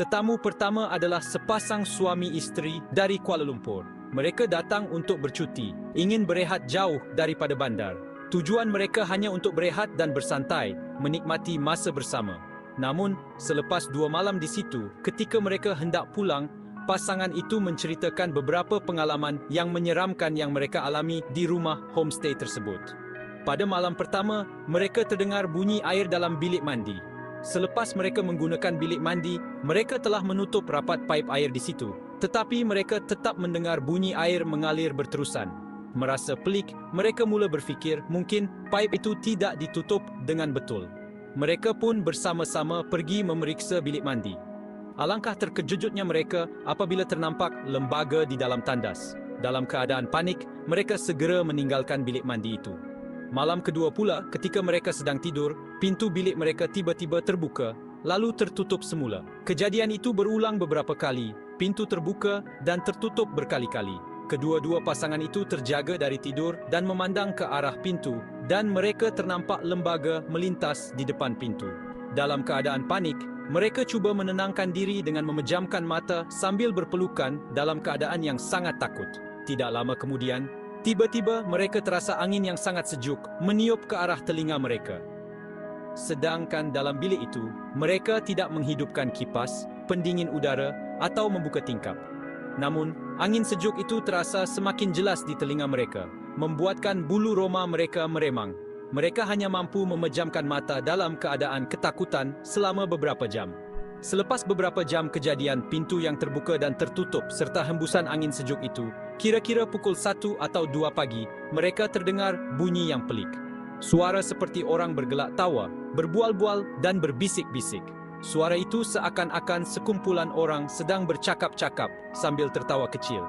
Tetamu pertama adalah sepasang suami isteri dari Kuala Lumpur. Mereka datang untuk bercuti, ingin berehat jauh daripada bandar. Tujuan mereka hanya untuk berehat dan bersantai, menikmati masa bersama. Namun, selepas 2 malam di situ, ketika mereka hendak pulang, pasangan itu menceritakan beberapa pengalaman yang menyeramkan yang mereka alami di rumah homestay tersebut. Pada malam pertama, mereka terdengar bunyi air dalam bilik mandi. Selepas mereka menggunakan bilik mandi, mereka telah menutup rapat paip air di situ. Tetapi mereka tetap mendengar bunyi air mengalir berterusan. Merasa pelik, mereka mula berfikir mungkin paip itu tidak ditutup dengan betul. Mereka pun bersama-sama pergi memeriksa bilik mandi. Alangkah terkejutnya mereka apabila ternampak lembaga di dalam tandas. Dalam keadaan panik, mereka segera meninggalkan bilik mandi itu. Malam kedua pula, ketika mereka sedang tidur, pintu bilik mereka tiba-tiba terbuka, lalu tertutup semula. Kejadian itu berulang beberapa kali, pintu terbuka dan tertutup berkali-kali. Kedua-dua pasangan itu terjaga dari tidur dan memandang ke arah pintu, dan mereka ternampak lembaga melintas di depan pintu. Dalam keadaan panik, mereka cuba menenangkan diri dengan memejamkan mata sambil berpelukan dalam keadaan yang sangat takut. Tidak lama kemudian, tiba-tiba mereka terasa angin yang sangat sejuk meniup ke arah telinga mereka. Sedangkan dalam bilik itu, mereka tidak menghidupkan kipas, pendingin udara atau membuka tingkap. Namun, angin sejuk itu terasa semakin jelas di telinga mereka, membuatkan bulu roma mereka meremang. Mereka hanya mampu memejamkan mata dalam keadaan ketakutan selama beberapa jam. Selepas beberapa jam kejadian pintu yang terbuka dan tertutup serta hembusan angin sejuk itu, kira-kira pukul 1 atau 2 pagi, mereka terdengar bunyi yang pelik. Suara seperti orang bergelak tawa, berbual-bual dan berbisik-bisik. Suara itu seakan-akan sekumpulan orang sedang bercakap-cakap sambil tertawa kecil.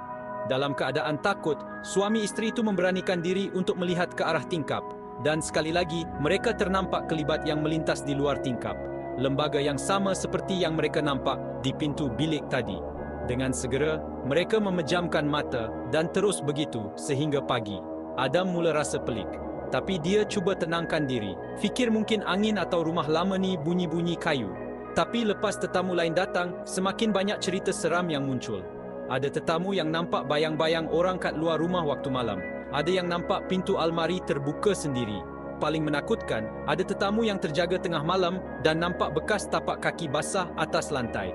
Dalam keadaan takut, suami isteri itu memberanikan diri untuk melihat ke arah tingkap. Dan sekali lagi, mereka ternampak kelibat yang melintas di luar tingkap. Lembaga yang sama seperti yang mereka nampak di pintu bilik tadi. Dengan segera, mereka memejamkan mata dan terus begitu sehingga pagi. Adam mula rasa pelik. Tapi dia cuba tenangkan diri. Fikir mungkin angin atau rumah lama ni bunyi-bunyi kayu. Tapi lepas tetamu lain datang, semakin banyak cerita seram yang muncul. Ada tetamu yang nampak bayang-bayang orang kat luar rumah waktu malam. Ada yang nampak pintu almari terbuka sendiri. Paling menakutkan, ada tetamu yang terjaga tengah malam dan nampak bekas tapak kaki basah atas lantai.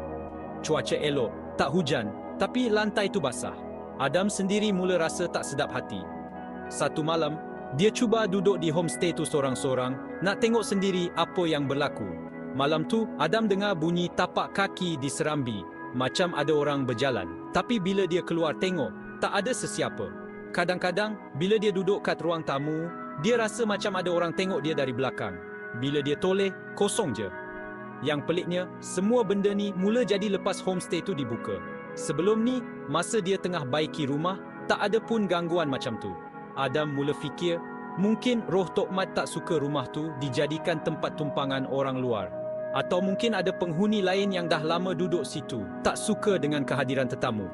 Cuaca elok, tak hujan, tapi lantai itu basah. Adam sendiri mula rasa tak sedap hati. Satu malam, dia cuba duduk di homestay itu seorang-seorang, nak tengok sendiri apa yang berlaku. Malam tu, Adam dengar bunyi tapak kaki di serambi, macam ada orang berjalan. Tapi bila dia keluar tengok, tak ada sesiapa. Kadang-kadang, bila dia duduk kat ruang tamu, dia rasa macam ada orang tengok dia dari belakang. Bila dia toleh, kosong je. Yang peliknya, semua benda ni mula jadi lepas homestay tu dibuka. Sebelum ni, masa dia tengah baiki rumah, tak ada pun gangguan macam tu. Adam mula fikir, mungkin roh Tok Mat tak suka rumah tu dijadikan tempat tumpangan orang luar. Atau mungkin ada penghuni lain yang dah lama duduk situ, tak suka dengan kehadiran tetamu.